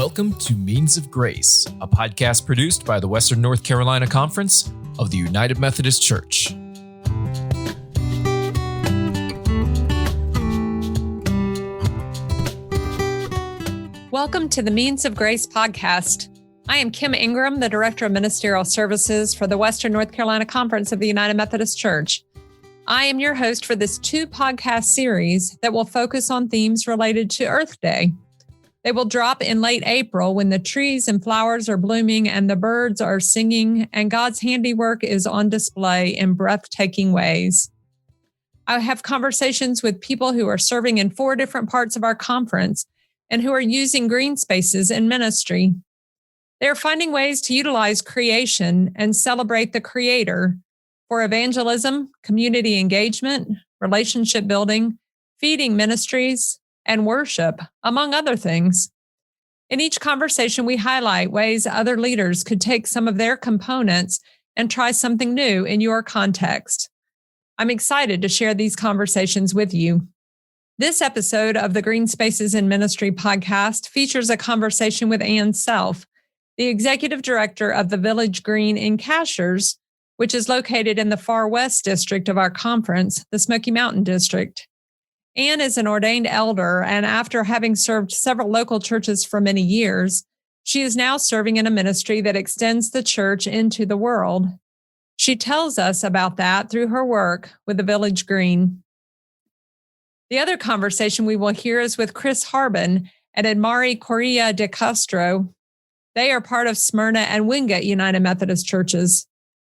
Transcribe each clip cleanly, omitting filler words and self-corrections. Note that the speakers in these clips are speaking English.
Welcome to Means of Grace, a podcast produced by the Western North Carolina Conference of the United Methodist Church. Welcome to the Means of Grace podcast. I am Kim Ingram, the Director of Ministerial Services for the Western North Carolina Conference of the United Methodist Church. I am your host for this two-podcast series that will focus on themes related to Earth Day. They will drop in late April when the trees and flowers are blooming and the birds are singing and God's handiwork is on display in breathtaking ways. I have conversations with people who are serving in 4 different parts of our conference and who are using green spaces in ministry. They are finding ways to utilize creation and celebrate the Creator for evangelism, community engagement, relationship building, feeding ministries, and worship, among other things. In each conversation, we highlight ways other leaders could take some of their components and try something new in your context. I'm excited to share these conversations with you. This episode of the Green Spaces in Ministry podcast features a conversation with Ann Self, the Executive Director of the Village Green in Cashiers, which is located in the far west district of our conference, the Smoky Mountain District. Ann is an ordained elder, and after having served several local churches for many years, she is now serving in a ministry that extends the church into the world. She tells us about that through her work with the Village Green. The other conversation we will hear is with Harbin and Edmari Correya deCastro. They are part of Smyrna and Wingate United Methodist churches,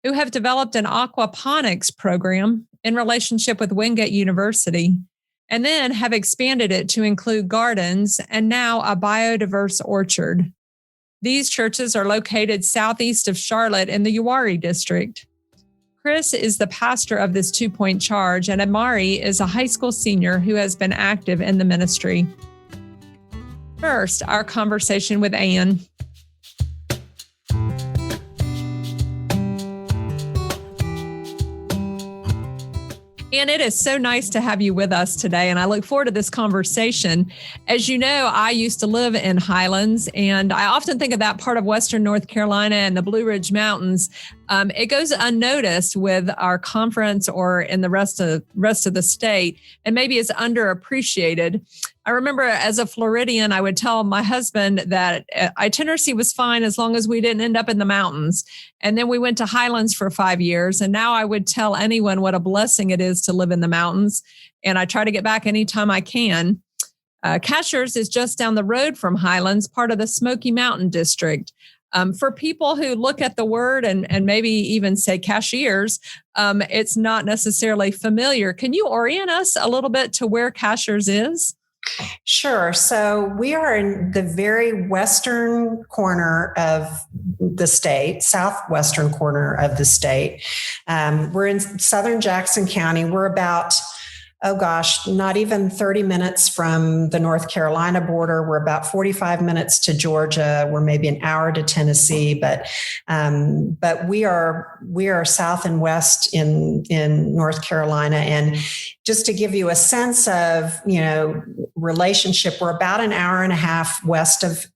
who have developed an aquaponics program in relationship with Wingate University, and then have expanded it to include gardens and now a biodiverse orchard. These churches are located southeast of Charlotte in the Uwharrie district. Chris is the pastor of this 2-point charge, and Amari is a high school senior who has been active in the ministry. First, our conversation with Ann. And it is so nice to have you with us today, and I look forward to this conversation. As you know, I used to live in Highlands, and I often think of that part of Western North Carolina and the Blue Ridge Mountains. It goes unnoticed with our conference or in the rest of the state, and maybe is underappreciated. I remember as a Floridian, I would tell my husband that itinerary was fine as long as we didn't end up in the mountains. And then we went to Highlands for 5 years. And now I would tell anyone what a blessing it is to live in the mountains. And I try to get back anytime I can. Cashiers is just down the road from Highlands, part of the Smoky Mountain District. For people who look at the word and maybe even say Cashiers, it's not necessarily familiar. Can you orient us a little bit to where Cashiers is? Sure. So we are in the very western corner of the state, southwestern corner of the state. We're in southern Jackson County. We're about, not even 30 minutes from the North Carolina border. We're about 45 minutes to Georgia. We're maybe an hour to Tennessee, but we are south and west in North Carolina. And just to give you a sense of, relationship, we're about an hour and a half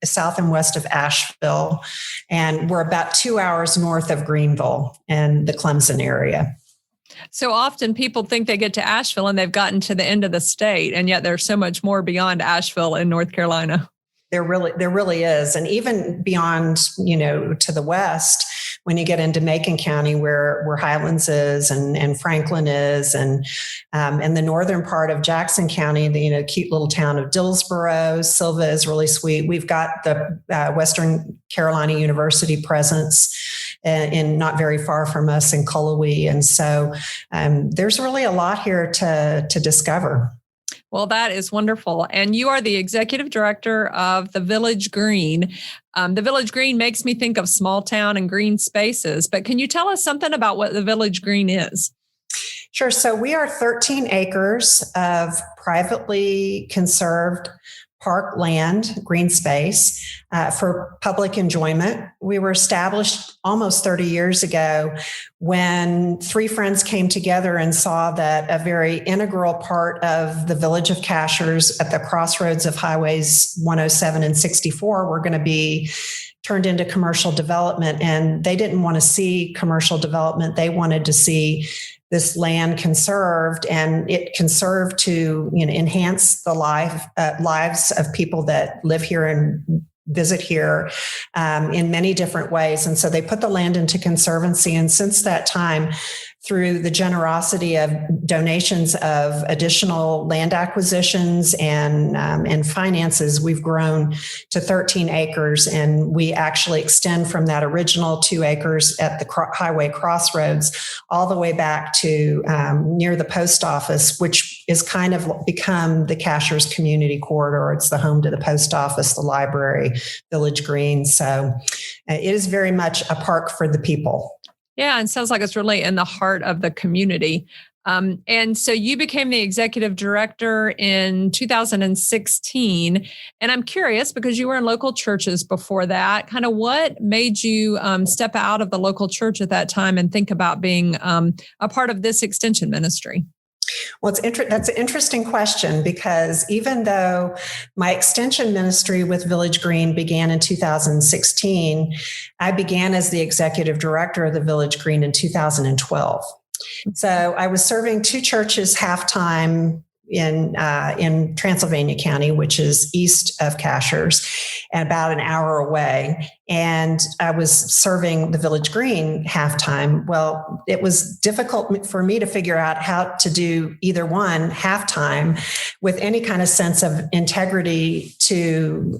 south and west of Asheville, and we're about 2 hours north of Greenville and the Clemson area. So often people think they get to Asheville and they've gotten to the end of the state, and yet there's so much more beyond Asheville in North Carolina. There really is. And even beyond, to the west, when you get into Macon County, where Highlands is and Franklin is, and the northern part of Jackson County, the cute little town of Dillsboro, Silva is really sweet. We've got the Western Carolina University presence in not very far from us in Cullowhee. And so there's really a lot here to discover. Well, that is wonderful. And you are the executive director of the Village Green. The Village Green makes me think of small town and green spaces, but can you tell us something about what the Village Green is? Sure. So we are 13 acres of privately conserved park land, green space for public enjoyment. We were established almost 30 years ago when three friends came together and saw that a very integral part of the village of Cashiers at the crossroads of highways 107 and 64 were going to be turned into commercial development. And they didn't want to see commercial development. They wanted to see this land conserved, and it conserved to enhance the lives of people that live here and visit here in many different ways. And so they put the land into conservancy. And since that time, through the generosity of donations of additional land acquisitions and finances, we've grown to 13 acres. And we actually extend from that original 2 acres at the highway crossroads all the way back to near the post office, which is kind of become the Cashiers community corridor. It's the home to the post office, the library, Village Green. So it is very much a park for the people. Yeah, and sounds like it's really in the heart of the community. And so you became the executive director in 2016. And I'm curious, because you were in local churches before that, kind of what made you step out of the local church at that time and think about being a part of this extension ministry? Well, that's an interesting question, because even though my extension ministry with Village Green began in 2016, I began as the executive director of the Village Green in 2012. So I was serving 2 churches half-time in Transylvania County, which is east of Cashiers and about an hour away. And I was serving the Village Green halftime. Well, it was difficult for me to figure out how to do either one halftime with any kind of sense of integrity to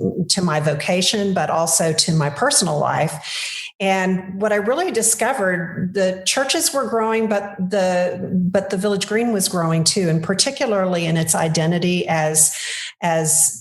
my vocation, but also to my personal life. And what I really discovered, the churches were growing, but the Village Green was growing too, and particularly in its identity as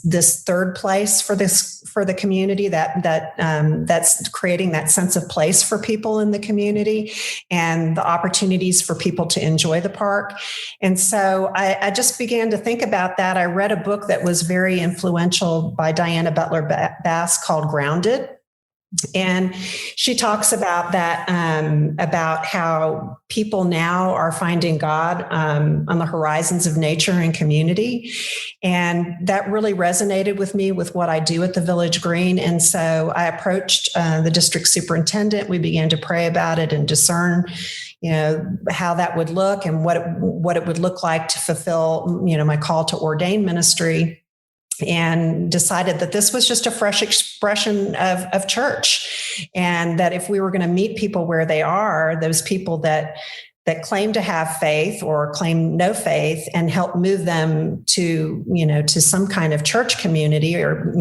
this third place for the community that's creating that sense of place for people in the community and the opportunities for people to enjoy the park. And so I just began to think about that. I read a book that was very influential by Diana Butler Bass called Grounded. And she talks about that, about how people now are finding God on the horizons of nature and community. And that really resonated with me with what I do at the Village Green. And so I approached the district superintendent. We began to pray about it and discern, how that would look and what it would look like to fulfill, my call to ordain ministry. And decided that this was just a fresh expression of church, and that if we were going to meet people where they are, those people that claim to have faith or claim no faith, and help move them to some kind of church community or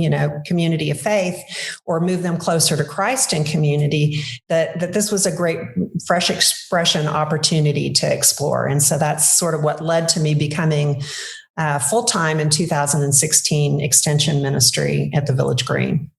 community of faith, or move them closer to Christ in community, that this was a great fresh expression opportunity to explore. And so that's sort of what led to me becoming full-time in 2016 extension ministry at the Village Green.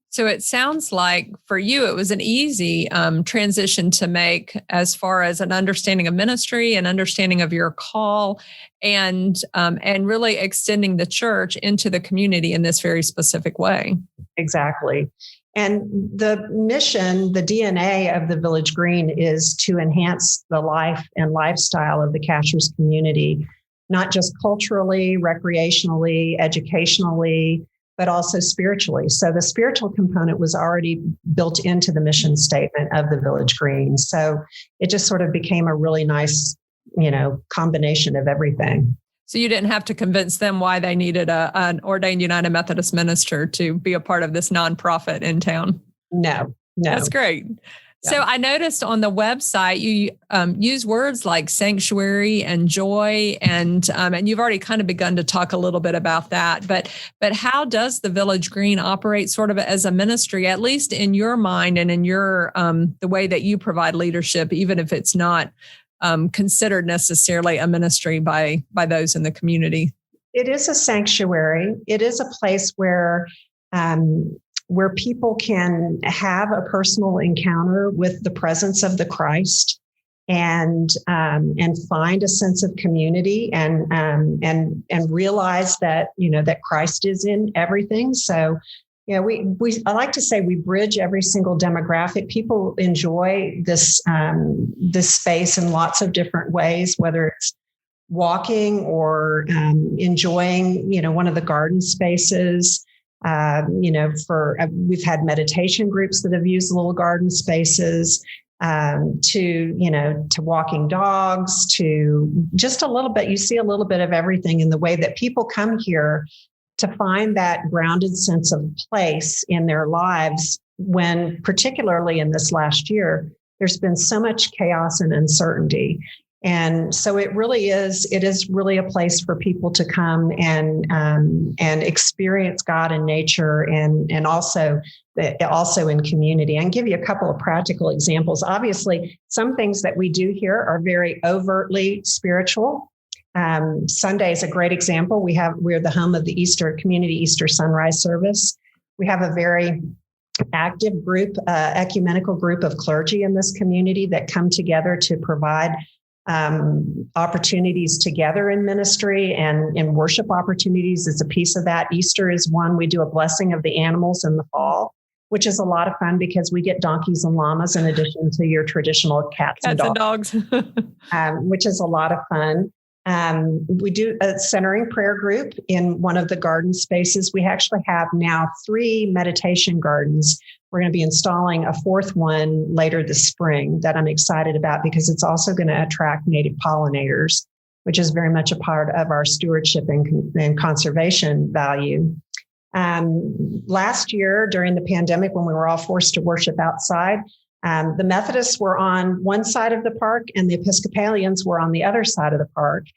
So it sounds like for you, it was an easy transition to make as far as an understanding of ministry and understanding of your call, and really extending the church into the community in this very specific way. Exactly. And the mission, the DNA of the Village Green is to enhance the life and lifestyle of the Cashiers community, not just culturally, recreationally, educationally, but also spiritually. So the spiritual component was already built into the mission statement of the Village Green. So it just sort of became a really nice, combination of everything. So you didn't have to convince them why they needed an ordained United Methodist minister to be a part of this nonprofit in town. No. That's great. Yeah. So I noticed on the website, you use words like sanctuary and joy, and you've already kind of begun to talk a little bit about that. But how does the Village Green operate sort of as a ministry, at least in your mind and in your the way that you provide leadership, even if it's not considered necessarily a ministry by those in the community? It is a sanctuary. It is a place where people can have a personal encounter with the presence of the Christ. and find a sense of community and realize that, that Christ is in everything. So, I like to say we bridge every single demographic. People enjoy this space in lots of different ways, whether it's walking or enjoying, one of the garden spaces. We've had meditation groups that have used little garden spaces, to walking dogs, to just a little bit. You see a little bit of everything in the way that people come here to find that grounded sense of place in their lives when, particularly in this last year, there's been so much chaos and uncertainty. And so it is really a place for people to come and experience God in nature and also in community. I can give you a couple of practical examples. Obviously, some things that we do here are very overtly spiritual. Sunday is a great example. We're the home of the Community Easter Sunrise Service. We have a very active group, ecumenical group of clergy in this community that come together to provide opportunities together in ministry and in worship opportunities is a piece of that. Easter is one. We do a blessing of the animals in the fall, which is a lot of fun because we get donkeys and llamas in addition to your traditional cats and dogs. Which is a lot of fun. We do a centering prayer group in one of the garden spaces. We actually have now 3 meditation gardens. We're going to be installing a 4th one later this spring that I'm excited about because it's also going to attract native pollinators, which is very much a part of our stewardship and conservation value. Last year, during the pandemic, when we were all forced to worship outside, the Methodists were on one side of the park and the Episcopalians were on the other side of the park.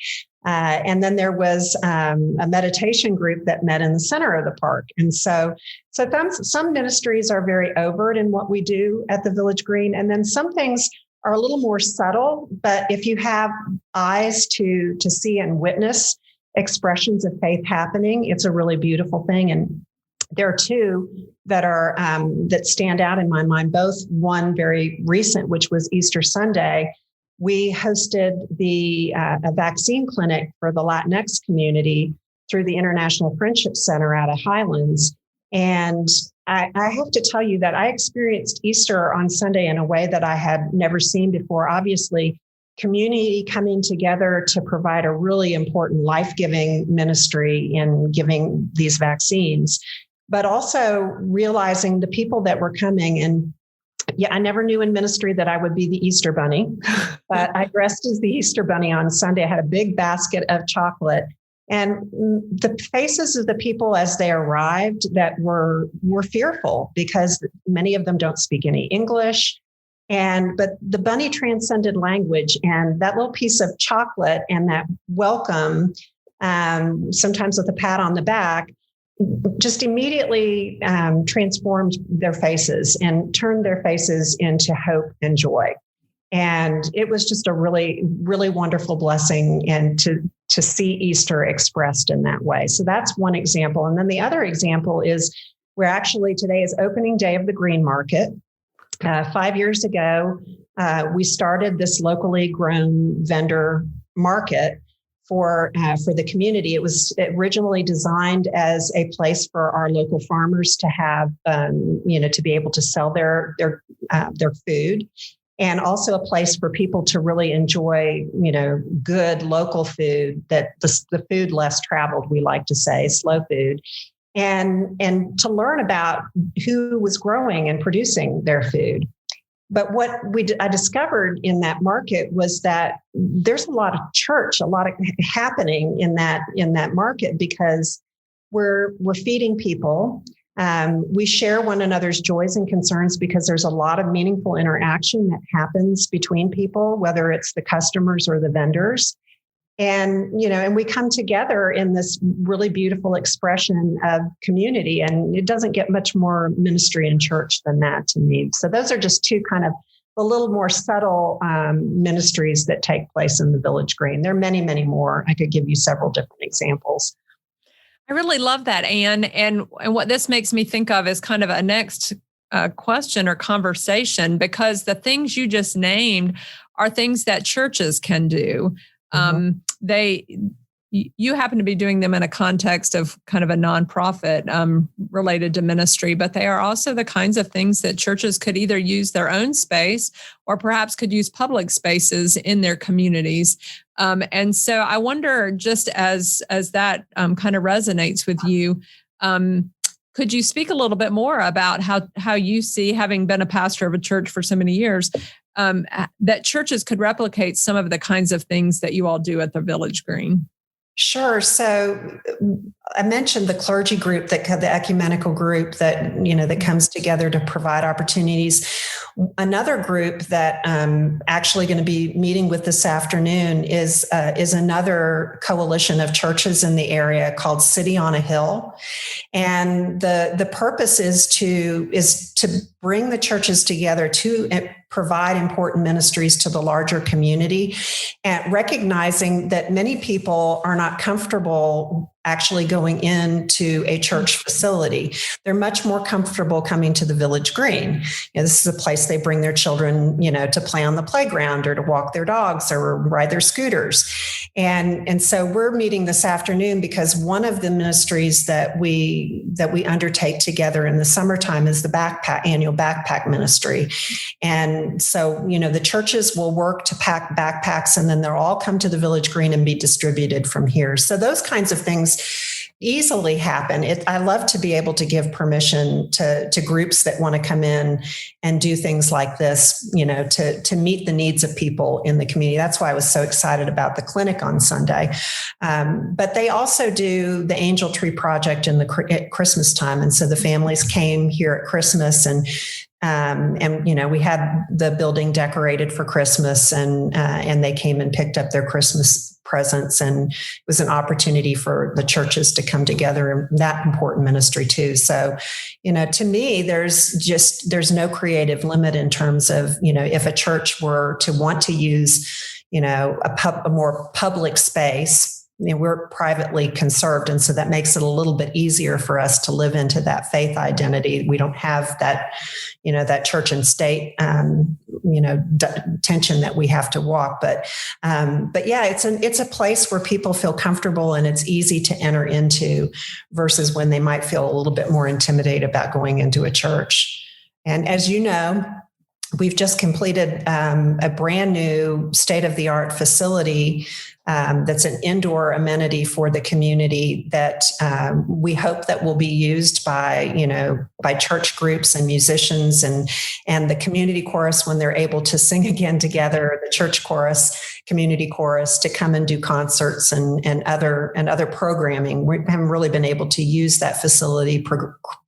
And then there was a meditation group that met in the center of the park. And so some ministries are very overt in what we do at the Village Green. And then some things are a little more subtle, but if you have eyes to see and witness expressions of faith happening, it's a really beautiful thing. And there are 2 that stand out in my mind, both one very recent, which was Easter Sunday. We hosted a vaccine clinic for the Latinx community through the International Friendship Center out of Highlands. And I have to tell you that I experienced Easter on Sunday in a way that I had never seen before. Obviously, community coming together to provide a really important life-giving ministry in giving these vaccines, but also realizing the people that were coming. And I never knew in ministry that I would be the Easter bunny, but I dressed as the Easter bunny on Sunday. I had a big basket of chocolate, and the faces of the people as they arrived that were fearful because many of them don't speak any English. But the bunny transcended language, and that little piece of chocolate and that welcome, sometimes with a pat on the back, just immediately transformed their faces and turned their faces into hope and joy. And it was just a really, really wonderful blessing and to see Easter expressed in that way. So that's one example. And then the other example is today is opening day of the Green Market. 5 years ago, we started this locally grown vendor market for the community. It was originally designed as a place for our local farmers to have, to be able to sell their food, and also a place for people to really enjoy, good local food, that the food less traveled, we like to say, slow food, and to learn about who was growing and producing their food. But what I discovered in that market was that there's a lot of a lot of happening in that market because we're feeding people. We share one another's joys and concerns because there's a lot of meaningful interaction that happens between people, whether it's the customers or the vendors. And we come together in this really beautiful expression of community. And it doesn't get much more ministry and church than that to me. So those are just 2 kind of a little more subtle ministries that take place in the Village Green. There are many, many more. I could give you several different examples. I really love that, Anne. And what this makes me think of is kind of a next question or conversation, because the things you just named are things that churches can do. You happen to be doing them in a context of kind of a nonprofit related to ministry, but they are also the kinds of things that churches could either use their own space or perhaps could use public spaces in their communities. And so I wonder, just as that kind of resonates with you, could you speak a little bit more about how you see, having been a pastor of a church for so many years, that churches could replicate some of the kinds of things that you all do at the Village Green? Sure. So I mentioned the clergy group, the ecumenical group that comes together to provide opportunities. Another group that I'm actually going to be meeting with this afternoon is another coalition of churches in the area called City on a Hill, and the purpose is to bring the churches together to provide important ministries to the larger community, and recognizing that many people are not comfortable actually going into a church facility. They're much more comfortable coming to the Village Green. This is a place they bring their children, to play on the playground or to walk their dogs or ride their scooters. And so we're meeting this afternoon because one of the ministries that we undertake together in the summertime is the annual backpack ministry. And so, the churches will work to pack backpacks, and then they'll all come to the Village Green and be distributed from here. So those kinds of things easily happen. I love to be able to give permission to groups that want to come in and do things like this, to meet the needs of people in the community. That's why I was so excited about the clinic on Sunday. But they also do the Angel Tree Project at Christmas time. And so the families came here at Christmas, and we had the building decorated for Christmas, and they came and picked up their Christmas presence, and it was an opportunity for the churches to come together in that important ministry too. So, to me, there's no creative limit in terms of, if a church were to want to use, a more public space. We're privately conserved, and so that makes it a little bit easier for us to live into that faith identity. We don't have that, that church and state, tension that we have to walk. But yeah, it's a place where people feel comfortable and it's easy to enter into, versus when they might feel a little bit more intimidated about going into a church. And as you know, we've just completed a brand new state-of-the-art facility that's an indoor amenity for the community that we hope that will be used by church groups and musicians and the community chorus when they're able to sing again together, the church chorus, community chorus, to come and do concerts and other programming. We haven't really been able to use that facility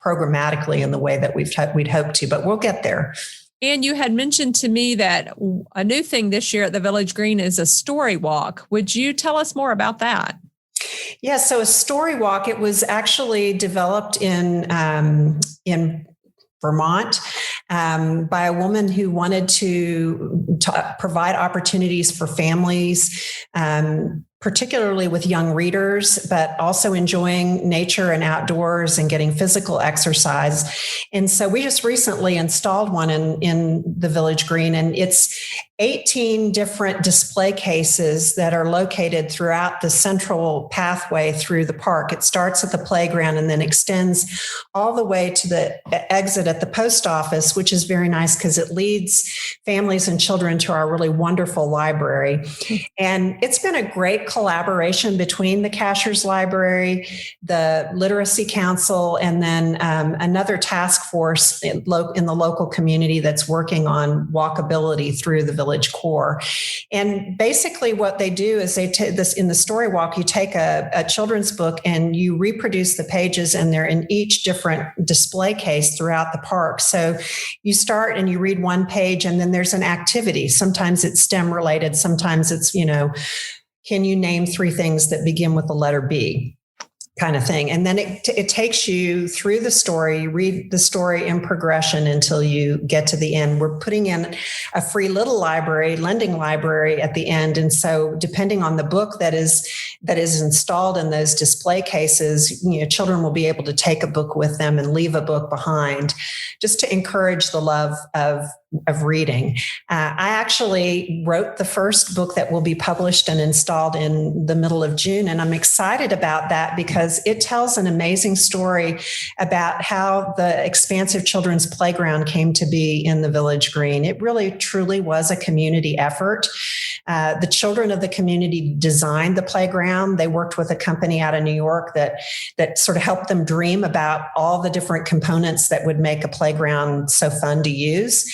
programmatically in the way that we'd hoped to, but we'll get there. And you had mentioned to me that a new thing this year at the Village Green is a story walk. Would you tell us more about that? Yeah, so a story walk, it was actually developed in Vermont by a woman who wanted to provide opportunities for families, particularly with young readers, but also enjoying nature and outdoors and getting physical exercise. And so we just recently installed one in the Village Green, and it's 18 different display cases that are located throughout the central pathway through the park. It starts at the playground and then extends all the way to the exit at the post office, which is very nice because it leads families and children to our really wonderful library. And it's been a great collaboration between the Cashiers Library, the Literacy Council, and then another task force in the local community that's working on walkability through the Village Core. And basically what they do is they take this in the story walk, you take a children's book and you reproduce the pages, and they're in each different display case throughout the park. So you start and you read one page, and then there's an activity. Sometimes it's STEM related. Sometimes it's, can you name 3 things that begin with the letter B? kind of thing. And then it takes you through the story. You read the story in progression until you get to the end. We're putting in a free little library, lending library at the end. And so depending on the book that is installed in those display cases, children will be able to take a book with them and leave a book behind, just to encourage the love of reading. I actually wrote the first book that will be published and installed in the middle of June. And I'm excited about that because it tells an amazing story about how the expansive children's playground came to be in the Village Green. It really, truly was a community effort. The children of the community designed the playground. They worked with a company out of New York that sort of helped them dream about all the different components that would make a playground so fun to use.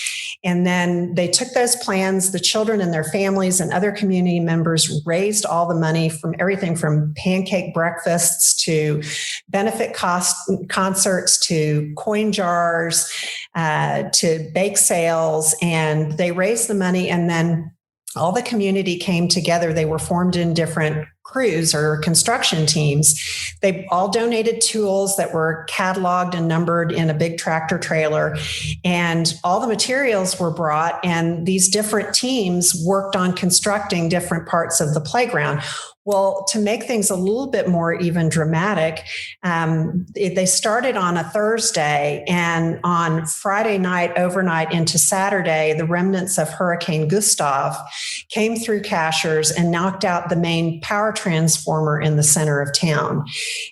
And then they took those plans, the children and their families and other community members raised all the money from everything from pancake breakfasts to benefit concerts to coin jars to bake sales. And they raised the money, and then all the community came together. They were formed in different crews or construction teams. They all donated tools that were cataloged and numbered in a big tractor trailer, and all the materials were brought, and these different teams worked on constructing different parts of the playground. Well, to make things a little bit more even dramatic, they started on a Thursday, and on Friday night, overnight into Saturday, the remnants of Hurricane Gustav came through Cashiers and knocked out the main power transformer in the center of town.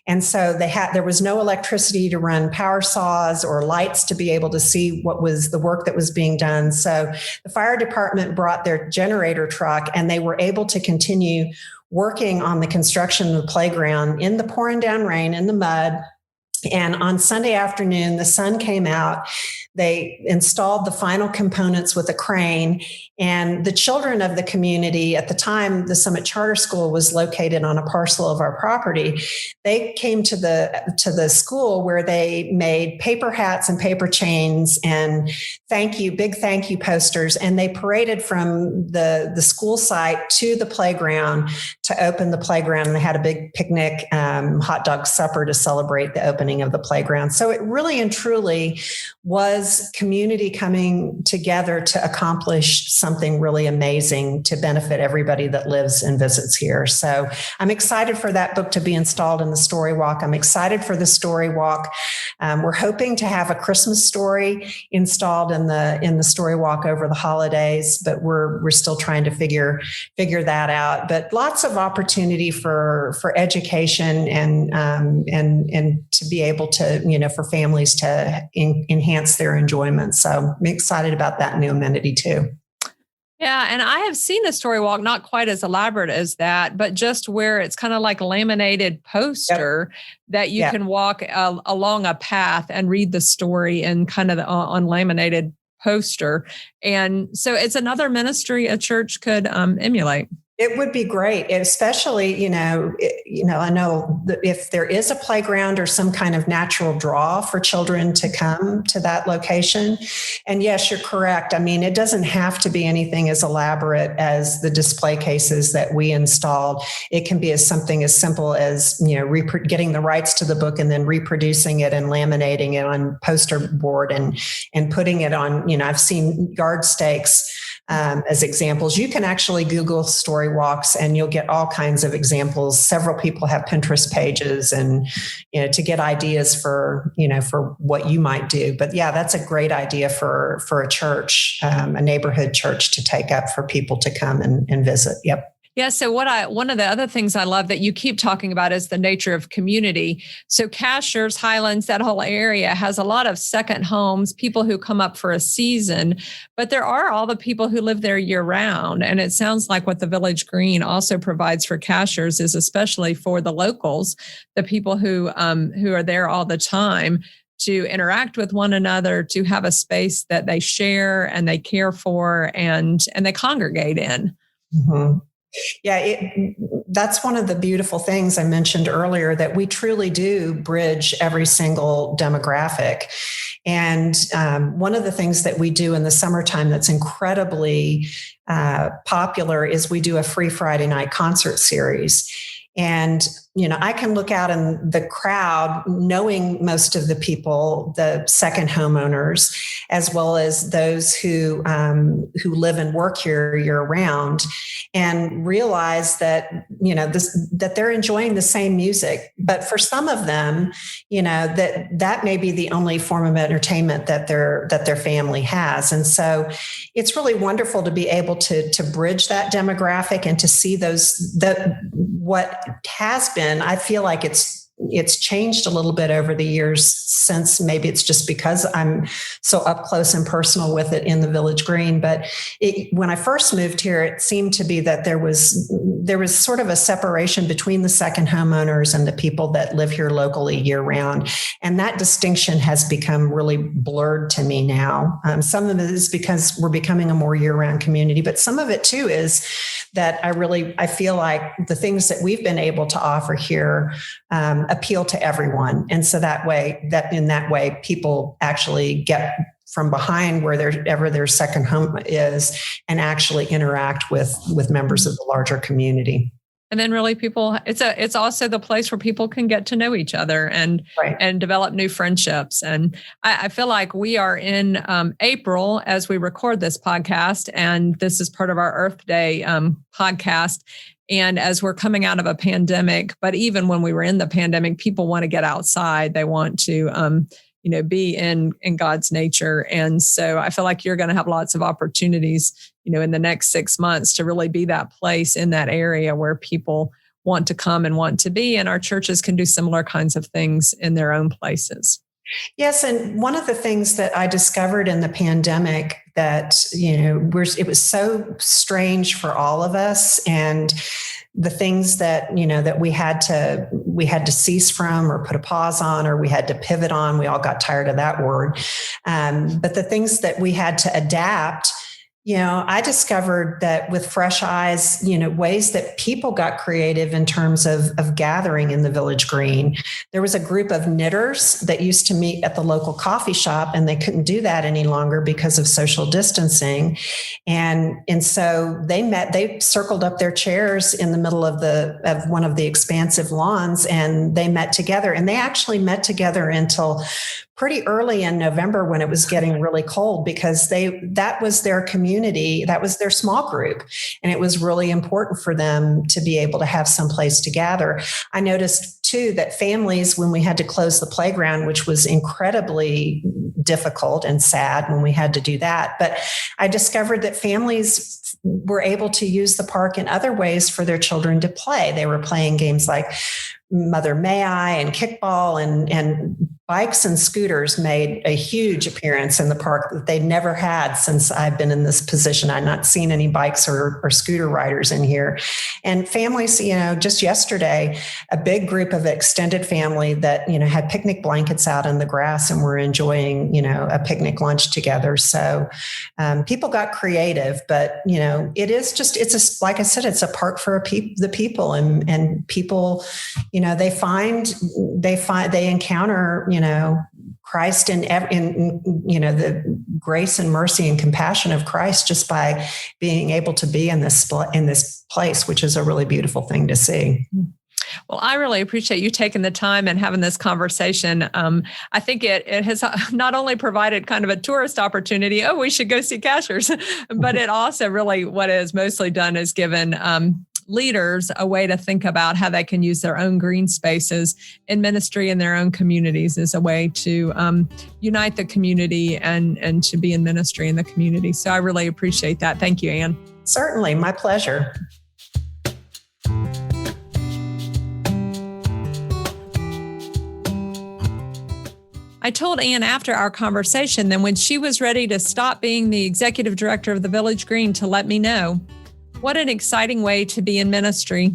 And so there was no electricity to run power saws or lights to be able to see what was the work that was being done. So the fire department brought their generator truck, and they were able to continue working on the construction of the playground in the pouring down rain, in the mud. And on Sunday afternoon, the sun came out. They installed the final components with a crane, and the children of the community, at the time, the Summit Charter School was located on a parcel of our property. They came to the school where they made paper hats and paper chains and big thank you posters. And they paraded from the school site to the playground to open the playground. And they had a big picnic, hot dog supper to celebrate the opening of the playground. So it really and truly was community coming together to accomplish something really amazing to benefit everybody that lives and visits here. So I'm excited for that book to be installed in the Story Walk. I'm excited for the Story Walk. We're hoping to have a Christmas story installed in the Story Walk over the holidays, but we're still trying to figure that out. But lots of opportunity for education and to be able to, for families to enhance their enjoyment. So I'm excited about that new amenity too. Yeah. And I have seen the Story Walk, not quite as elaborate as that, but just where it's kind of like a laminated poster that you can walk along a path and read the story in kind of on laminated poster. And so it's another ministry a church could emulate. It would be great, especially, I know that if there is a playground or some kind of natural draw for children to come to that location. And yes, you're correct. I mean, it doesn't have to be anything as elaborate as the display cases that we installed. It can be something as simple as, getting the rights to the book and then reproducing it and laminating it on poster board and putting it on, I've seen yard stakes as examples. You can actually Google Story Walks and you'll get all kinds of examples. Several people have Pinterest pages and, to get ideas for what you might do. But yeah, that's a great idea for a church, a neighborhood church to take up for people to come and visit. Yep. Yeah. So one of the other things I love that you keep talking about is the nature of community. So Cashiers, Highlands, that whole area has a lot of second homes, people who come up for a season, but there are all the people who live there year round. And it sounds like what the Village Green also provides for Cashiers is especially for the locals, the people who are there all the time, to interact with one another, to have a space that they share and they care for and they congregate in. Mm-hmm. Yeah, that's one of the beautiful things I mentioned earlier, that we truly do bridge every single demographic. And one of the things that we do in the summertime that's incredibly popular is we do a free Friday night concert series. And I can look out in the crowd, knowing most of the people, the second homeowners, as well as those who live and work here year round, and realize that, that they're enjoying the same music. But for some of them, that may be the only form of entertainment that their family has. And so it's really wonderful to be able to bridge that demographic and to see what has been. I feel like it's changed a little bit over the years, since maybe it's just because I'm so up close and personal with it in the Village Green. But when I first moved here, it seemed to be that there was sort of a separation between the second homeowners and the people that live here locally year round. And that distinction has become really blurred to me now. Some of it is because we're becoming a more year-round community, but some of it too is that I feel like the things that we've been able to offer here appeal to everyone. And so in that way, people actually get from behind wherever their second home is and actually interact with members of the larger community. And then really it's also the place where people can get to know each other and develop new friendships. And I feel like we are in April as we record this podcast, and this is part of our Earth Day podcast. And as we're coming out of a pandemic, but even when we were in the pandemic, people want to get outside. They want to, be in God's nature. And so I feel like you're going to have lots of opportunities, in the next 6 months to really be that place in that area where people want to come and want to be. And our churches can do similar kinds of things in their own places. Yes. And one of the things that I discovered in the pandemic that, it was so strange for all of us, and the things that, that we had to cease from or put a pause on, or we had to pivot on. We all got tired of that word. But the things that we had to adapt, I discovered that with fresh eyes, ways that people got creative in terms of gathering in the Village Green. There was a group of knitters that used to meet at the local coffee shop, and they couldn't do that any longer because of social distancing. And so they circled up their chairs in the middle of one of the expansive lawns, and they met together. And they actually met together until pretty early in November, when it was getting really cold, because that was their community, that was their small group. And it was really important for them to be able to have some place to gather. I noticed too that families, when we had to close the playground, which was incredibly difficult and sad when we had to do that, but I discovered that families were able to use the park in other ways for their children to play. They were playing games like Mother May I and kickball, and bikes and scooters made a huge appearance in the park that they'd never had since I've been in this position. I've not seen any bikes or scooter riders in here. And families, just yesterday, a big group of extended family that, had picnic blankets out in the grass and were enjoying, a picnic lunch together. So people got creative, but, like I said, it's a park for the people, and people, they encounter, Christ in the grace and mercy and compassion of Christ just by being able to be in this place, which is a really beautiful thing to see. Well, I really appreciate you taking the time and having this conversation. I think it has not only provided kind of a tourist opportunity, we should go see Cashiers, but it also really, what it has mostly done is given leaders a way to think about how they can use their own green spaces in ministry in their own communities as a way to unite the community and to be in ministry in the community. So I really appreciate that. Thank you, Ann. Certainly. My pleasure. I told Ann after our conversation that when she was ready to stop being the executive director of the Village Green to let me know. What an exciting way to be in ministry.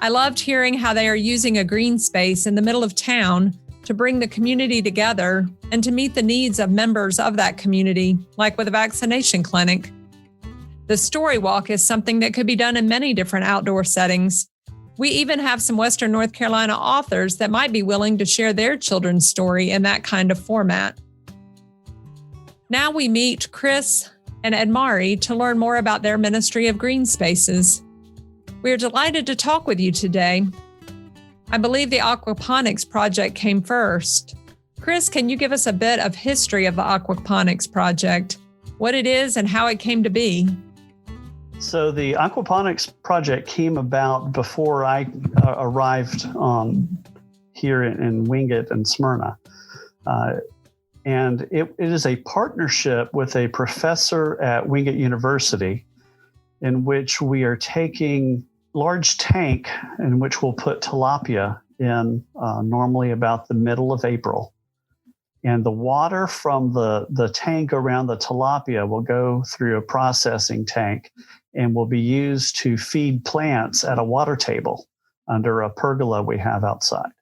I loved hearing how they are using a green space in the middle of town to bring the community together and to meet the needs of members of that community, like with a vaccination clinic. The story walk is something that could be done in many different outdoor settings. We even have some Western North Carolina authors that might be willing to share their children's story in that kind of format. Now we meet Chris and Amari to learn more about their ministry of green spaces. We are delighted to talk with you today. I believe the aquaponics project came first. Chris, can you give us a bit of history of the aquaponics project, what it is and how it came to be? So the aquaponics project came about before I arrived here in Wingate and Smyrna. And it is a partnership with a professor at Wingate University in which we are taking large tank in which we'll put tilapia in normally about the middle of April. And the water from the tank around the tilapia will go through a processing tank and will be used to feed plants at a water table under a pergola we have outside.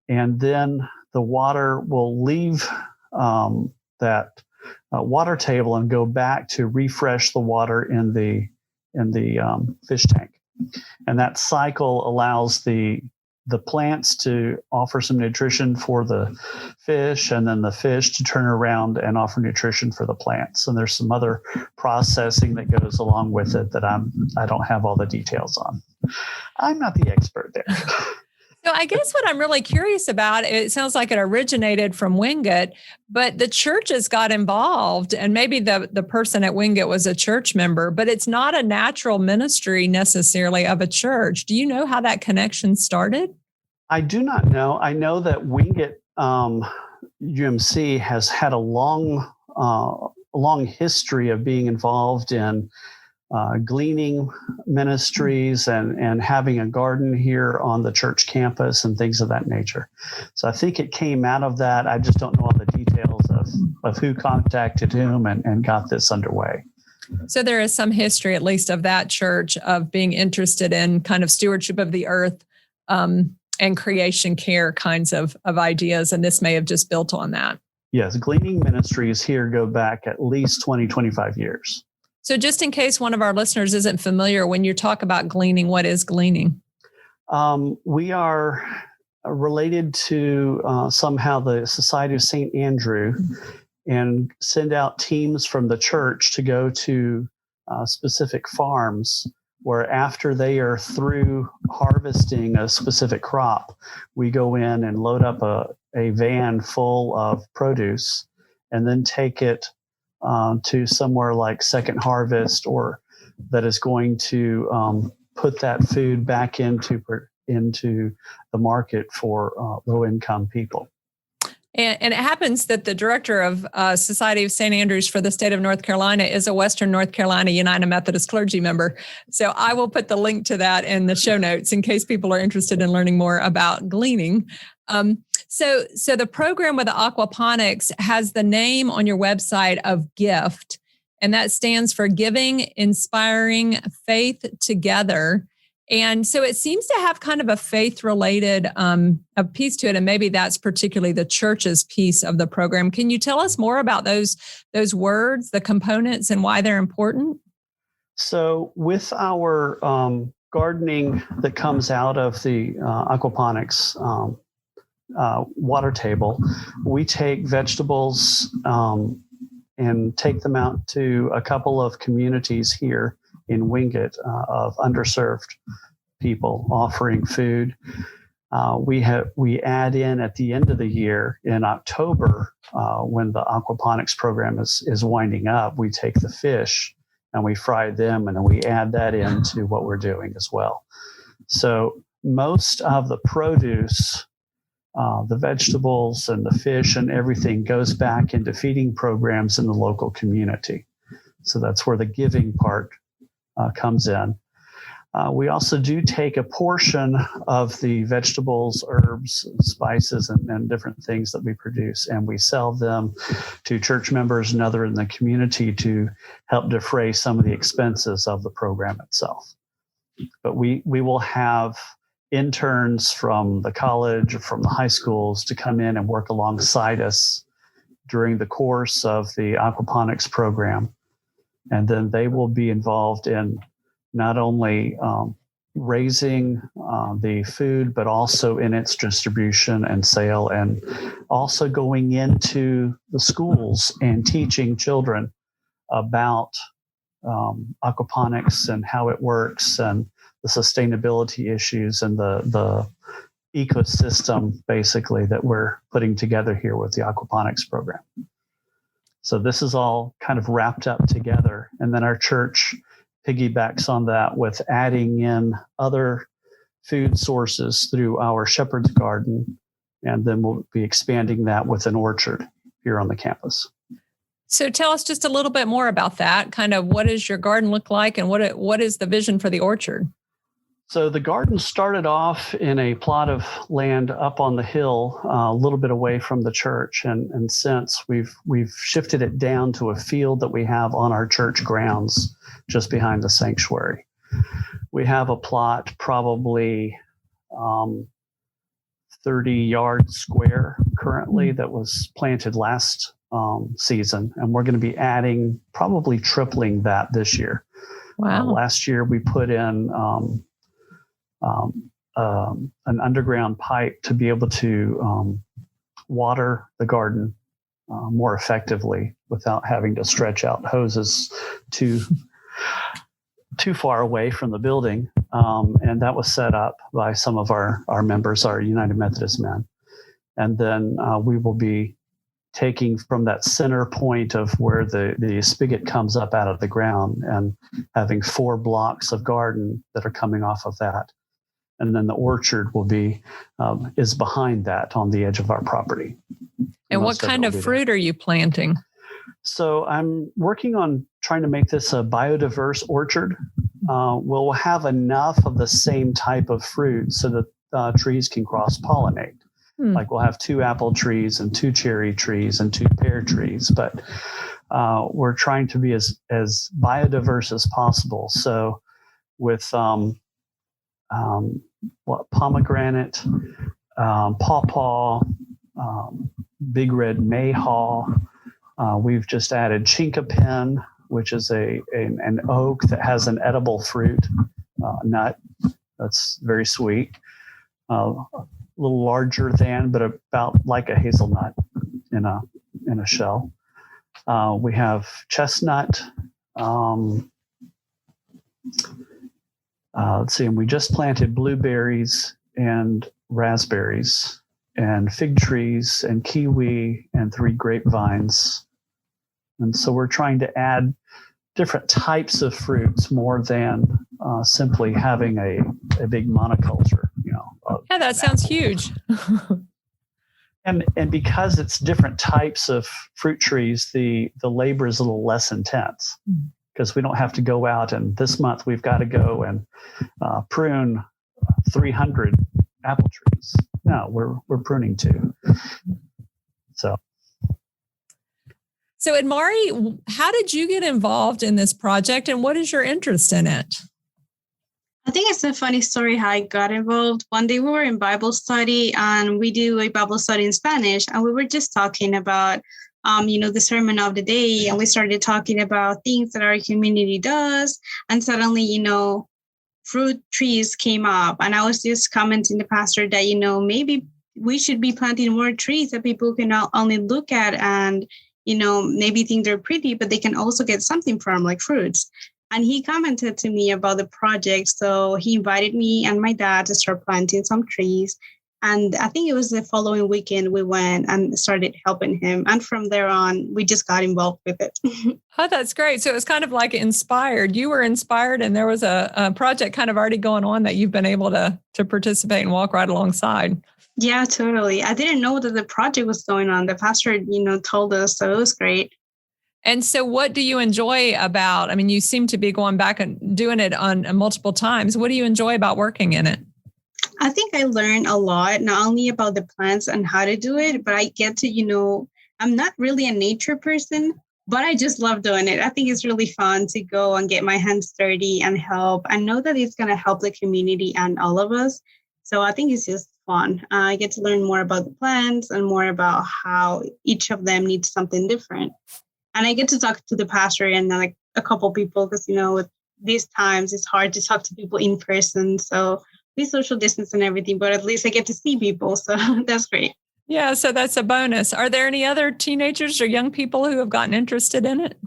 And then the water will leave that water table and go back to refresh the water in the fish tank. And that cycle allows the plants to offer some nutrition for the fish, and then the fish to turn around and offer nutrition for the plants. And there's some other processing that goes along with it that I don't have all the details on. I'm not the expert there. So I guess what I'm really curious about, it sounds like it originated from Wingate, but the churches got involved, and maybe the person at Wingate was a church member, but it's not a natural ministry necessarily of a church. Do you know how that connection started? I do not know. I know that Wingate UMC has had a long history of being involved in gleaning ministries and having a garden here on the church campus and things of that nature. So I think it came out of that. I just don't know all the details of who contacted whom and got this underway. So there is some history, at least of that church, of being interested in kind of stewardship of the earth and creation care kinds of ideas. And this may have just built on that. Yes, gleaning ministries here go back at least 20, 25 years. So just in case one of our listeners isn't familiar, when you talk about gleaning, what is gleaning? We are related to somehow the Society of St. Andrew and send out teams from the church to go to specific farms where after they are through harvesting a specific crop, we go in and load up a van full of produce and then take it to somewhere like Second Harvest, or that is going to put that food back into the market for low-income people. And it happens that the director of Society of St. Andrews for the state of North Carolina is a Western North Carolina United Methodist clergy member. So I will put the link to that in the show notes in case people are interested in learning more about gleaning. So the program with the aquaponics has the name on your website of GIFT, and that stands for Giving, Inspiring Faith Together. And so it seems to have kind of a faith-related a piece to it, and maybe that's particularly the church's piece of the program. Can you tell us more about those words, the components, and why they're important? So with our gardening that comes out of the aquaponics water table, we take vegetables and take them out to a couple of communities here in Wingate of underserved people offering food. We add in at the end of the year in October when the aquaponics program is winding up, we take the fish and we fry them and then we add that into what we're doing as well. So most of the produce, the vegetables and the fish and everything goes back into feeding programs in the local community. So that's where the giving part comes in. We also do take a portion of the vegetables, herbs, spices, and different things that we produce, and we sell them to church members and other in the community to help defray some of the expenses of the program itself. But we will have interns from the college or from the high schools to come in and work alongside us during the course of the aquaponics program. And then they will be involved in not only raising the food, but also in its distribution and sale, and also going into the schools and teaching children about aquaponics and how it works and the sustainability issues and the ecosystem basically that we're putting together here with the aquaponics program. So this is all kind of wrapped up together. And then our church piggybacks on that with adding in other food sources through our shepherd's garden. And then we'll be expanding that with an orchard here on the campus. So tell us just a little bit more about that. Kind of what does your garden look like and what is the vision for the orchard? So the garden started off in a plot of land up on the hill, a little bit away from the church. And since we've shifted it down to a field that we have on our church grounds just behind the sanctuary. We have a plot probably 30 yards square currently that was planted last season. And we're going to be adding, probably tripling that this year. Wow. Last year we put in an underground pipe to be able to water the garden more effectively without having to stretch out hoses too far away from the building. And that was set up by some of our members, our United Methodist men. And then we will be taking from that center point of where the spigot comes up out of the ground and having 4 blocks of garden that are coming off of that. And then the orchard will be, is behind that on the edge of our property. And what kind of fruit are you planting? So I'm working on trying to make this a biodiverse orchard. We'll have enough of the same type of fruit so that trees can cross-pollinate. Like we'll have 2 apple trees and 2 cherry trees and 2 pear trees, but we're trying to be as biodiverse as possible. So with pomegranate, pawpaw, big red mayhaw. We've just added chinkapin, which is an oak that has an edible fruit nut. That's very sweet. A little larger than, but about like a hazelnut in a shell. We have chestnut. Let's see, and we just planted blueberries and raspberries and fig trees and kiwi and 3 grapevines. And so we're trying to add different types of fruits more than simply having a big monoculture. Yeah, that sounds huge. And because it's different types of fruit trees, the labor is a little less intense. Because we don't have to go out and this month we've got to go and prune 300 apple trees. No, we're pruning 2. So Edmari, how did you get involved in this project and what is your interest in it? I think it's a funny story how I got involved. One day we were in Bible study and we do a Bible study in Spanish and we were just talking about the sermon of the day, and we started talking about things that our community does. And suddenly, fruit trees came up. And I was just commenting to the pastor that, maybe we should be planting more trees that people can not only look at and, maybe think they're pretty, but they can also get something from, like fruits. And he commented to me about the project. So he invited me and my dad to start planting some trees. And I think it was the following weekend we went and started helping him. And from there on, we just got involved with it. Oh, that's great. So it was kind of like inspired. You were inspired and there was a project kind of already going on that you've been able to participate and walk right alongside. Yeah, totally. I didn't know that the project was going on. The pastor, told us. So it was great. And so what do you enjoy about, you seem to be going back and doing it on multiple times. What do you enjoy about working in it? I think I learned a lot, not only about the plants and how to do it, but I get to, I'm not really a nature person, but I just love doing it. I think it's really fun to go and get my hands dirty and help. I know that it's going to help the community and all of us. So I think it's just fun. I get to learn more about the plants and more about how each of them needs something different. And I get to talk to the pastor and like a couple people because, with these times, it's hard to talk to people in person. So we social distance and everything, but at least I get to see people. So that's great. Yeah, so that's a bonus. Are there any other teenagers or young people who have gotten interested in it?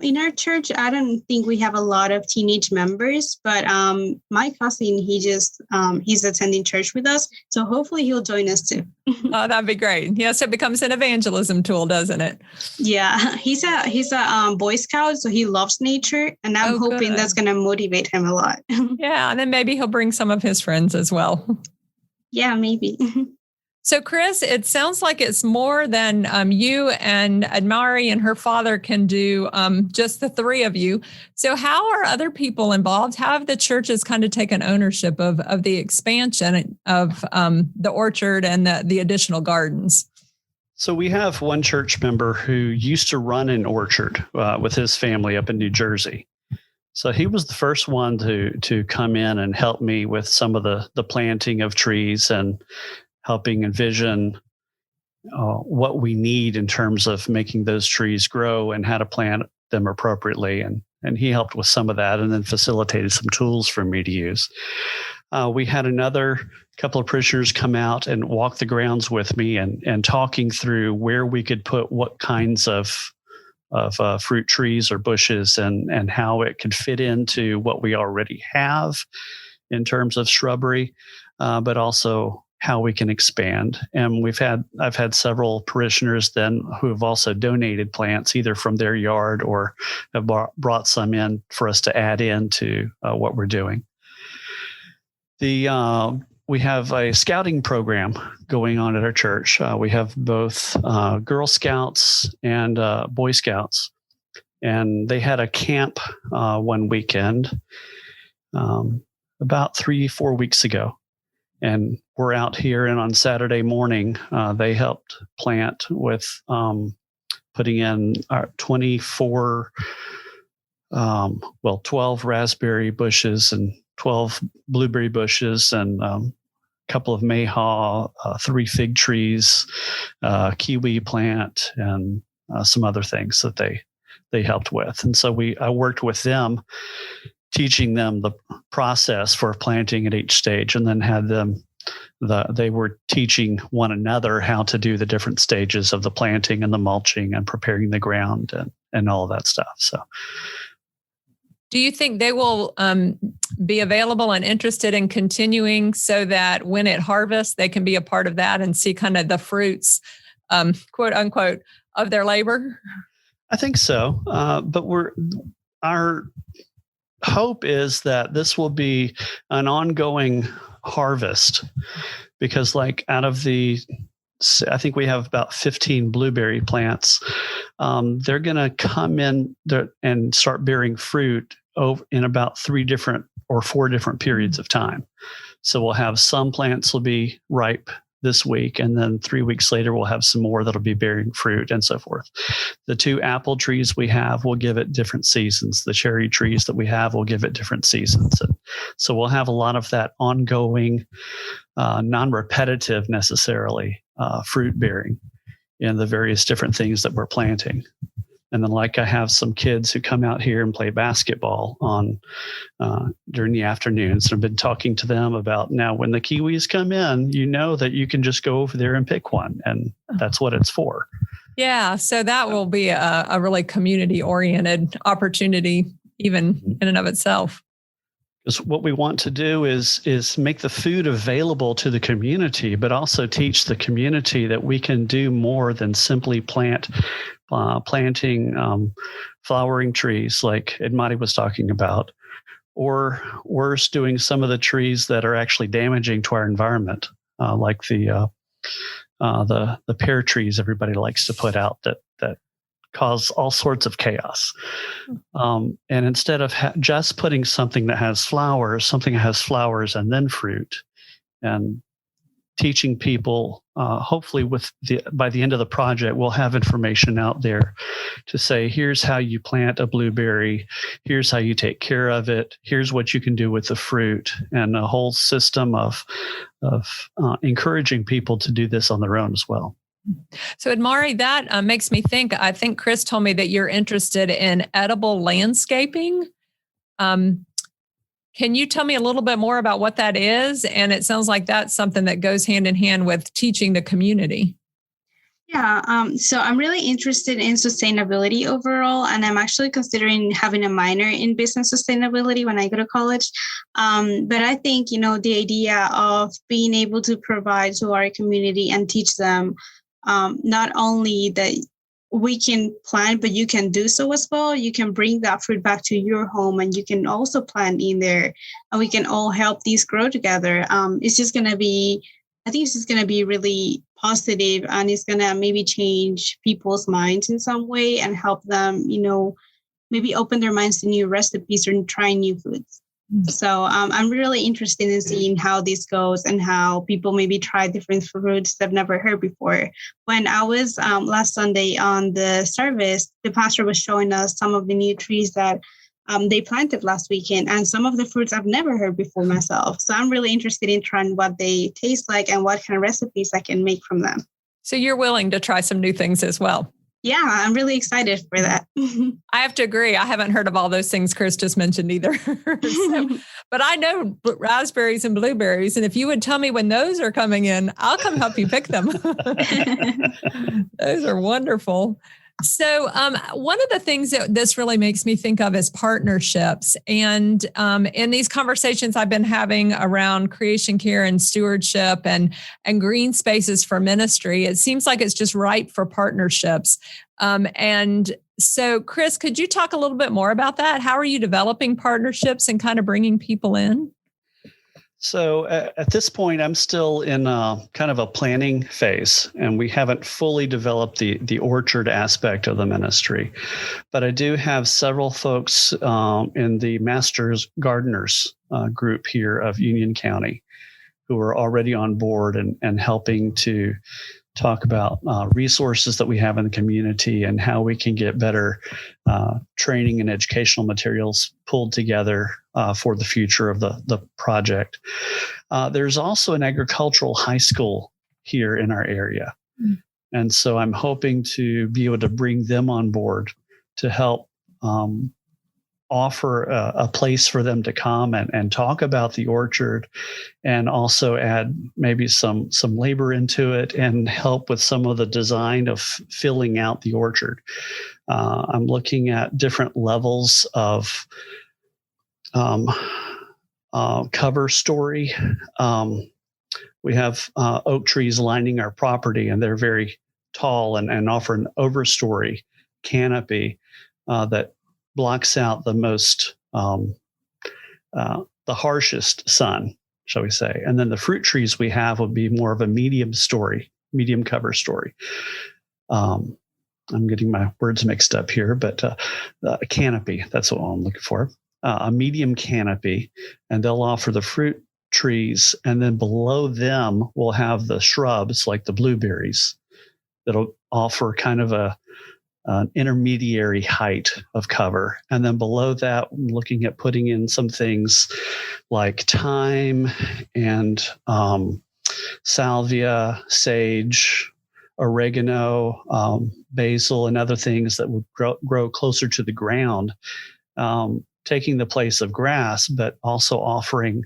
In our church, I don't think we have a lot of teenage members, but my cousin, he's attending church with us. So hopefully he'll join us too. Oh, that'd be great. Yes, it becomes an evangelism tool, doesn't it? Yeah, he's a Boy Scout, so he loves nature, and I'm hoping that's going to motivate him a lot. Yeah, and then maybe he'll bring some of his friends as well. Yeah, maybe. So, Chris, it sounds like it's more than you and Edmari and her father can do, just the three of you. So how are other people involved? How have the churches kind of taken ownership of the expansion of the orchard and the additional gardens? So we have one church member who used to run an orchard with his family up in New Jersey. So he was the first one to come in and help me with some of the planting of trees and helping envision what we need in terms of making those trees grow and how to plant them appropriately. And he helped with some of that and then facilitated some tools for me to use. We had another couple of parishioners come out and walk the grounds with me and talking through where we could put what kinds of fruit trees or bushes and how it could fit into what we already have in terms of shrubbery, but also how we can expand. And I've had several parishioners then who have also donated plants either from their yard or have brought some in for us to add into what we're doing. We have a scouting program going on at our church. We have both Girl Scouts and Boy Scouts, and they had a camp one weekend about 3-4 weeks ago. And we're out here, and on Saturday morning, they helped plant with putting in our 12 raspberry bushes and 12 blueberry bushes and a couple of mayhaw, 3 fig trees, kiwi plant, and some other things that they helped with. And so I worked with them, teaching them the process for planting at each stage, and then had them, they were teaching one another how to do the different stages of the planting and the mulching and preparing the ground and all of that stuff. So, do you think they will be available and interested in continuing so that when it harvests, they can be a part of that and see kind of the fruits, quote unquote, of their labor? I think so. But our hope is that this will be an ongoing harvest, because like out of I think we have about 15 blueberry plants. They're going to come in and start bearing fruit in about 4 different periods of time. So we'll have some plants will be ripe this week, and then 3 weeks later we'll have some more that'll be bearing fruit and so forth. The 2 apple trees we have will give it different seasons. The cherry trees that we have will give it different seasons. And so we'll have a lot of that ongoing, non-repetitive necessarily, fruit bearing in the various different things that we're planting. And then, like, I have some kids who come out here and play basketball during the afternoons. I've been talking to them about, now when the kiwis come in, you know that you can just go over there and pick one, and that's what it's for. Yeah, so that will be a really community-oriented opportunity, even in and of itself. Because what we want to do is make the food available to the community, but also teach the community that we can do more than simply planting flowering trees like Amari was talking about, or worse, doing some of the trees that are actually damaging to our environment, like the pear trees everybody likes to put out that cause all sorts of chaos. And instead of just putting something that has flowers and then fruit, and teaching people, hopefully by the end of the project, we'll have information out there to say, here's how you plant a blueberry, here's how you take care of it, here's what you can do with the fruit, and a whole system of encouraging people to do this on their own as well. So, Amari, that makes me think, I think Chris told me that you're interested in edible landscaping. Can you tell me a little bit more about what that is? And it sounds like that's something that goes hand in hand with teaching the community. Yeah, so I'm really interested in sustainability overall, and I'm actually considering having a minor in business sustainability when I go to college. But I think, the idea of being able to provide to our community and teach them not only that we can plant, but you can do so as well. You can bring that fruit back to your home and you can also plant in there and we can all help these grow together. It's just going to be, I think it's just going to be really positive and it's going to maybe change people's minds in some way and help them, maybe open their minds to new recipes or trying new foods. So I'm really interested in seeing how this goes and how people maybe try different fruits they've never heard before. When I was last Sunday on the service, the pastor was showing us some of the new trees that they planted last weekend and some of the fruits I've never heard before myself. So I'm really interested in trying what they taste like and what kind of recipes I can make from them. So you're willing to try some new things as well? Yeah, I'm really excited for that. I have to agree. I haven't heard of all those things Chris just mentioned either. But I know raspberries and blueberries. And if you would tell me when those are coming in, I'll come help you pick them. Those are wonderful. So one of the things that this really makes me think of is partnerships. And in these conversations I've been having around creation care and stewardship and green spaces for ministry, it seems like it's just ripe for partnerships. And so, Chris, could you talk a little bit more about that? How are you developing partnerships and kind of bringing people in? So at this point, I'm still in kind of a planning phase, and we haven't fully developed the orchard aspect of the ministry. But I do have several folks in the Masters Gardeners group here of Union County who are already on board and helping to talk about resources that we have in the community and how we can get better training and educational materials pulled together for the future of the project. There's also an agricultural high school here in our area. And so I'm hoping to be able to bring them on board to help offer a place for them to come and talk about the orchard and also add maybe some labor into it and help with some of the design of filling out the orchard. I'm looking at different levels of cover story. We have oak trees lining our property and they're very tall and offer an overstory canopy that blocks out the most, the harshest sun, shall we say. And then the fruit trees we have would be more of a medium cover story. I'm getting my words mixed up here, but a canopy, that's what I'm looking for. A medium canopy, and they'll offer the fruit trees. And then below them, we'll have the shrubs like the blueberries that'll offer kind of an intermediary height of cover. And then below that, I'm looking at putting in some things like thyme and salvia, sage, oregano, basil, and other things that would grow closer to the ground, taking the place of grass, but also offering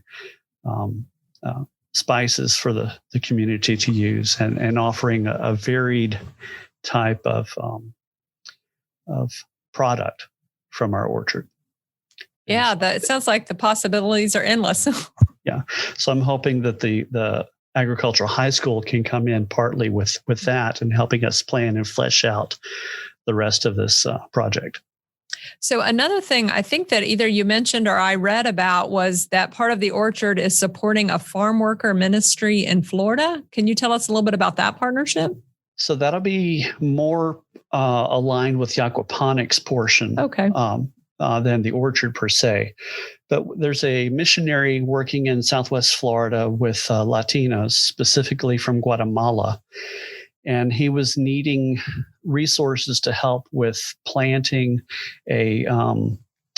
spices for the community to use and offering a varied type of product from our orchard. Yeah, it sounds like the possibilities are endless. Yeah. So I'm hoping that the agricultural high school can come in partly with that and helping us plan and flesh out the rest of this project. So another thing I think that either you mentioned or I read about was that part of the orchard is supporting a farm worker ministry in Florida. Can you tell us a little bit about that partnership? So that'll be more aligned with the aquaponics portion than the orchard per se. But there's a missionary working in Southwest Florida with Latinos, specifically from Guatemala. And he was needing resources to help with planting a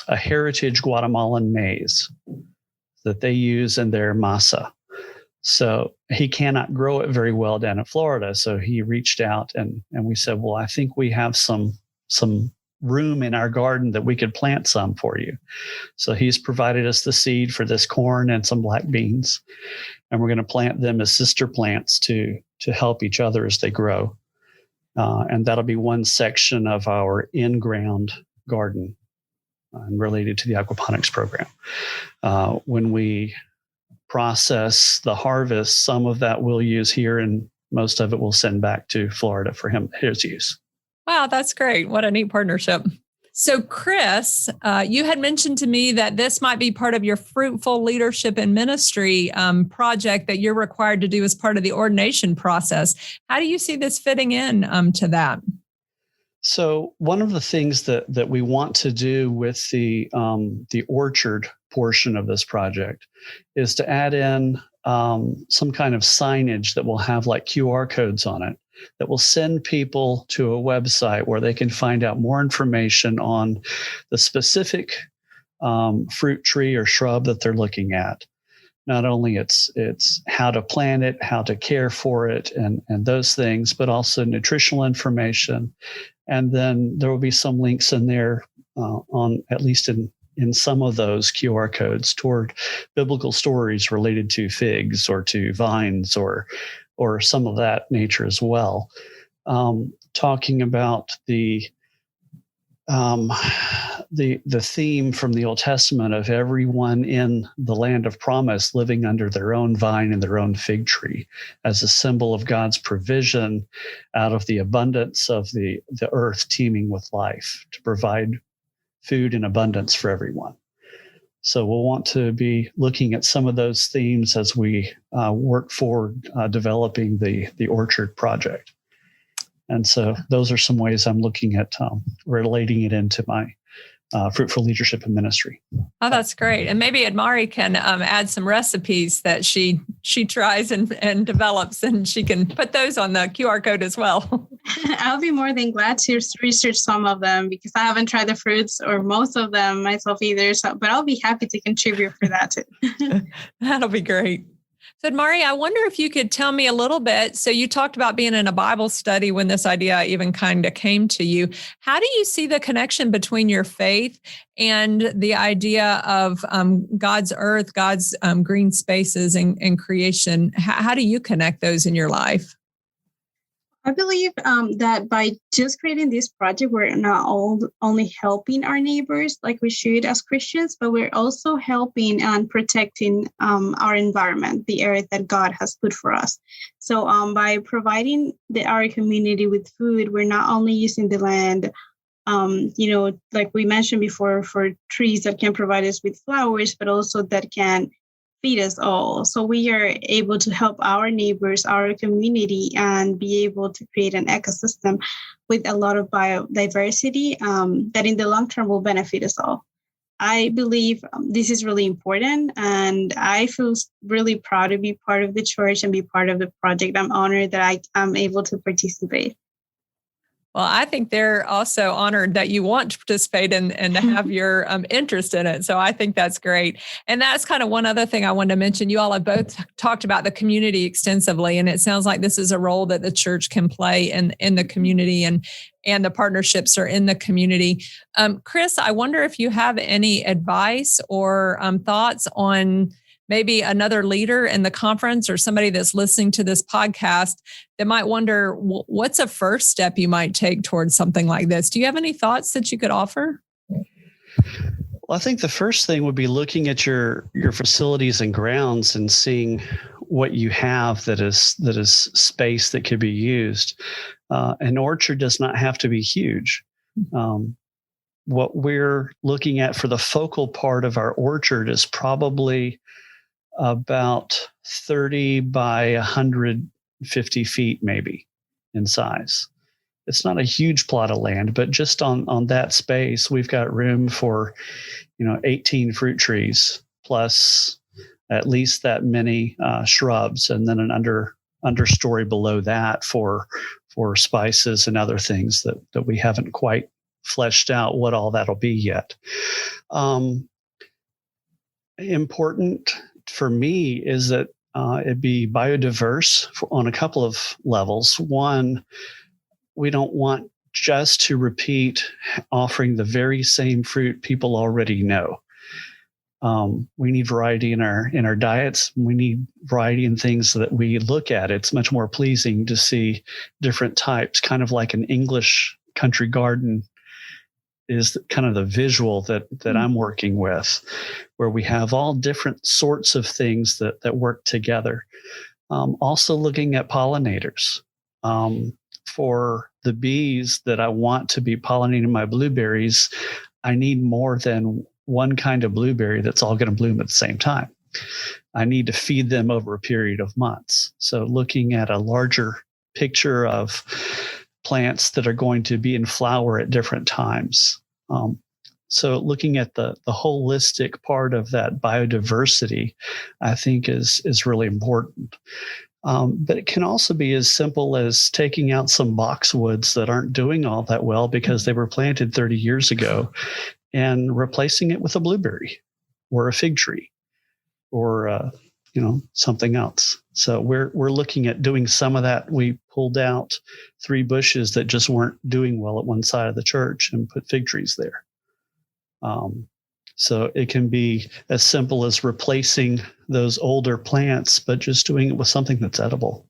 heritage Guatemalan maize that they use in their masa. So he cannot grow it very well down in Florida. So he reached out and we said, well, I think we have some room in our garden that we could plant some for you. So he's provided us the seed for this corn and some black beans. And we're going to plant them as sister plants to help each other as they grow. And that'll be one section of our in-ground garden and related to the aquaponics program. When we process the harvest, some of that we'll use here and most of it we'll send back to Florida for his use. Wow, that's great. What a neat partnership. So, Chris, you had mentioned to me that this might be part of your fruitful leadership and ministry project that you're required to do as part of the ordination process. How do you see this fitting in to that? So, one of the things that we want to do with the orchard portion of this project is to add in some kind of signage that will have like QR codes on it that will send people to a website where they can find out more information on the specific fruit tree or shrub that they're looking at. Not only it's how to plant it, how to care for it, and those things, but also nutritional information. And then there will be some links in there on at least in some of those QR codes toward biblical stories related to figs or to vines or some of that nature as well. Talking about the theme from the Old Testament of everyone in the land of promise living under their own vine and their own fig tree as a symbol of God's provision out of the abundance of the earth teeming with life to provide food in abundance for everyone. So we'll want to be looking at some of those themes as we work forward developing the orchard project. And so those are some ways I'm looking at relating it into my fruitful leadership and ministry. Oh, that's great. And maybe Amari can add some recipes that she tries and develops, and she can put those on the QR code as well. I'll be more than glad to research some of them because I haven't tried the fruits or most of them myself either. So, but I'll be happy to contribute for that too. That'll be great. So, Amari, I wonder if you could tell me a little bit. So you talked about being in a Bible study when this idea even kind of came to you. How do you see the connection between your faith and the idea of God's earth, God's green spaces and creation? How do you connect those in your life? I believe that by just creating this project, we're not only helping our neighbors like we should as Christians, but we're also helping and protecting our environment, the earth that God has put for us. So by providing our community with food, we're not only using the land, like we mentioned before, for trees that can provide us with flowers, but also that can feed us all. So we are able to help our neighbors, our community, and be able to create an ecosystem with a lot of biodiversity that in the long term will benefit us all. I believe this is really important, and I feel really proud to be part of the church and be part of the project. I'm honored that I am able to participate. Well, I think they're also honored that you want to participate and to have your interest in it. So I think that's great. And that's kind of one other thing I wanted to mention. You all have both talked about the community extensively, and it sounds like this is a role that the church can play in the community, and the partnerships are in the community. Chris, I wonder if you have any advice or thoughts on maybe another leader in the conference or somebody that's listening to this podcast that might wonder what's a first step you might take towards something like this. Do you have any thoughts that you could offer? Well, I think the first thing would be looking at your facilities and grounds and seeing what you have that is space that could be used. An orchard does not have to be huge. What we're looking at for the focal part of our orchard is probably about 30 by 150 feet maybe in size. It's not a huge plot of land, but just on that space, we've got room for, 18 fruit trees plus at least that many shrubs, and then an understory below that for spices and other things that we haven't quite fleshed out what all that'll be yet. Important for me is that it be biodiverse on a couple of levels. One, we don't want just to repeat offering the very same fruit people already know. We need variety in our diets. We need variety in things that we look at. It's much more pleasing to see different types, kind of like an English country garden is kind of the visual that I'm working with, where we have all different sorts of things that work together. Also looking at pollinators. For the bees that I want to be pollinating my blueberries, I need more than one kind of blueberry that's all going to bloom at the same time. I need to feed them over a period of months. So looking at a larger picture of plants that are going to be in flower at different times. So looking at the holistic part of that biodiversity, I think is really important. But it can also be as simple as taking out some boxwoods that aren't doing all that well because they were planted 30 years ago and replacing it with a blueberry or a fig tree or something else. So we're looking at doing some of that. We pulled out 3 bushes that just weren't doing well at one side of the church and put fig trees there. So it can be as simple as replacing those older plants, but just doing it with something that's edible.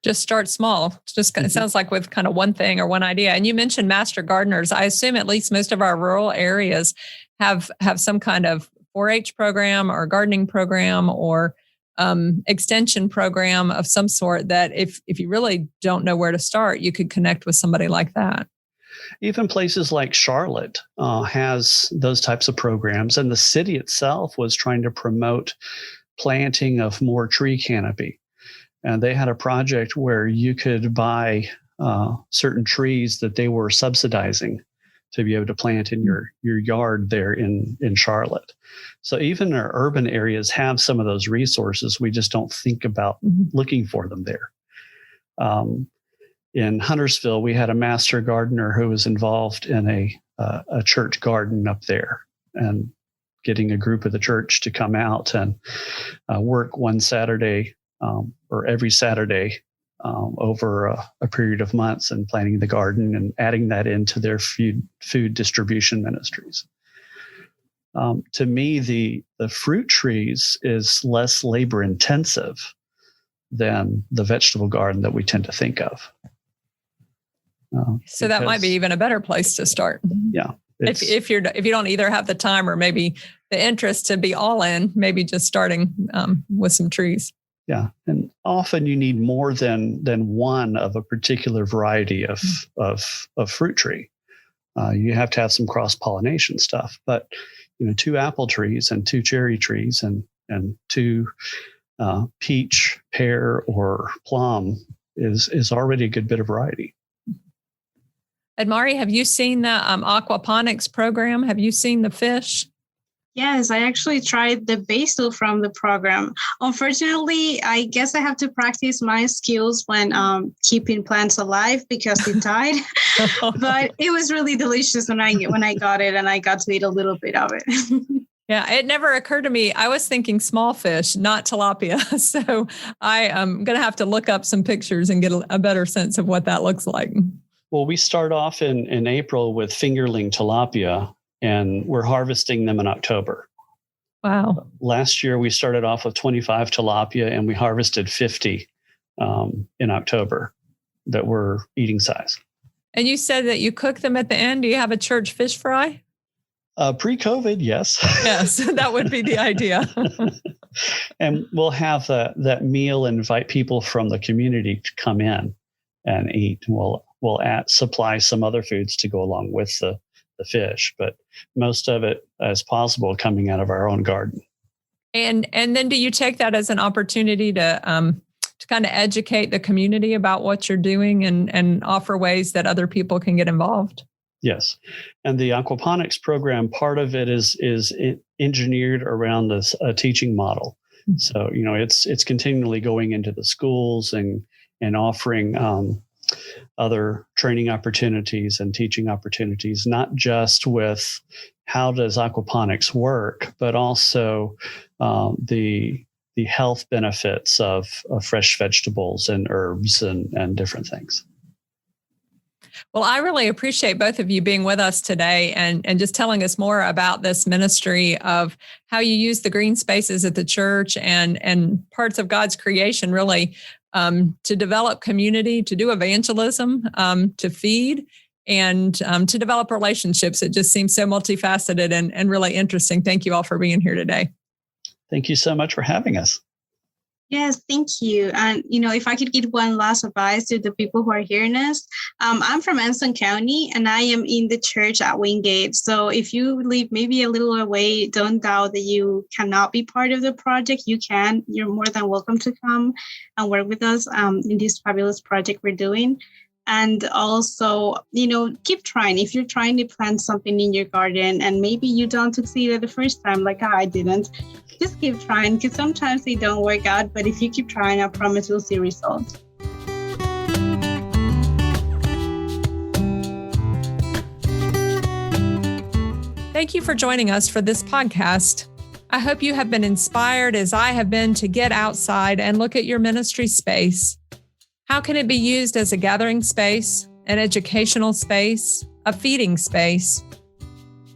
Just start small. It sounds like with kind of one thing or one idea. And you mentioned master gardeners. I assume at least most of our rural areas have some kind of 4-H program or gardening program or extension program of some sort that if you really don't know where to start, you could connect with somebody like that. Even places like Charlotte has those types of programs, and the city itself was trying to promote planting of more tree canopy. And they had a project where you could buy certain trees that they were subsidizing to be able to plant in your yard there in Charlotte. So even our urban areas have some of those resources. We just don't think about looking for them there. In Huntersville, we had a master gardener who was involved in a church garden up there and getting a group of the church to come out and work one Saturday or every Saturday over a period of months and planting the garden and adding that into their food distribution ministries. To me, the fruit trees is less labor intensive than the vegetable garden that we tend to think of. So that might be even a better place to start. Yeah. If you don't either have the time or maybe the interest to be all in, maybe just starting with some trees. Yeah. And often you need more than one of a particular variety of fruit tree. You have to have some cross-pollination stuff, but 2 apple trees and 2 cherry trees and 2 peach, pear, or plum is already a good bit of variety. Edmari, have you seen the aquaponics program? Have you seen the fish? Yes, I actually tried the basil from the program. Unfortunately, I guess I have to practice my skills when keeping plants alive because they died. But it was really delicious when I got it and I got to eat a little bit of it. Yeah, it never occurred to me. I was thinking small fish, not tilapia. So I am going to have to look up some pictures and get a better sense of what that looks like. Well, we start off in April with fingerling tilapia, and we're harvesting them in October. Wow. Last year, we started off with 25 tilapia, and we harvested 50 in October that were eating size. And you said that you cook them at the end. Do you have a church fish fry? Pre-COVID, yes. Yes, that would be the idea. And we'll have that meal and invite people from the community to come in and eat. We'll supply some other foods to go along with the fish, but most of it as possible coming out of our own garden. And then do you take that as an opportunity to kind of educate the community about what you're doing and offer ways that other people can get involved? Yes. And the aquaponics program, part of it is engineered around a teaching model. Mm-hmm. So, it's continually going into the schools and offering other training opportunities and teaching opportunities, not just with how does aquaponics work, but also the health benefits of fresh vegetables and herbs and different things. Well, I really appreciate both of you being with us today and just telling us more about this ministry of how you use the green spaces at the church and parts of God's creation really to develop community, to do evangelism, to feed, and to develop relationships. It just seems so multifaceted and really interesting. Thank you all for being here today. Thank you so much for having us. Yes, thank you. And, if I could give one last advice to the people who are hearing us, I'm from Anson County and I am in the church at Wingate. So if you live maybe a little away, don't doubt that you cannot be part of the project. You can. You're more than welcome to come and work with us in this fabulous project we're doing. And also, keep trying. If you're trying to plant something in your garden and maybe you don't succeed at the first time, like I didn't, just keep trying because sometimes they don't work out. But if you keep trying, I promise you'll see results. Thank you for joining us for this podcast. I hope you have been inspired as I have been to get outside and look at your ministry space. How can it be used as a gathering space, an educational space, a feeding space?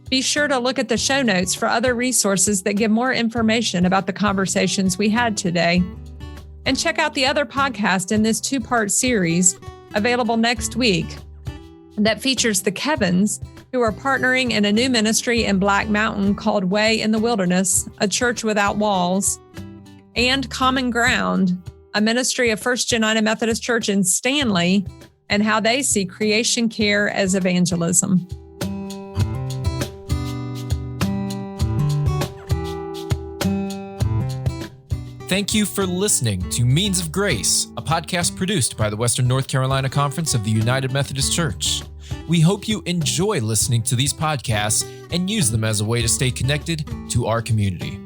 Be sure to look at the show notes for other resources that give more information about the conversations we had today. And check out the other podcast in this 2-part series, available next week, that features the Kevins, who are partnering in a new ministry in Black Mountain called Way in the Wilderness, a church without walls, and Common Ground, a ministry of First United Methodist Church in Stanley, and how they see creation care as evangelism. Thank you for listening to Means of Grace, a podcast produced by the Western North Carolina Conference of the United Methodist Church. We hope you enjoy listening to these podcasts and use them as a way to stay connected to our community.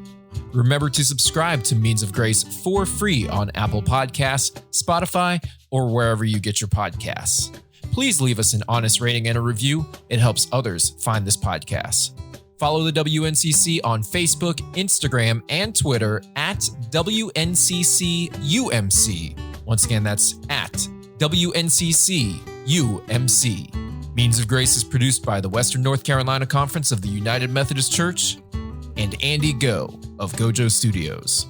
Remember to subscribe to Means of Grace for free on Apple Podcasts, Spotify, or wherever you get your podcasts. Please leave us an honest rating and a review. It helps others find this podcast. Follow the WNCC on Facebook, Instagram, and Twitter at WNCCUMC. Once again, that's at WNCCUMC. Means of Grace is produced by the Western North Carolina Conference of the United Methodist Church and Andy Go of Gojo Studios.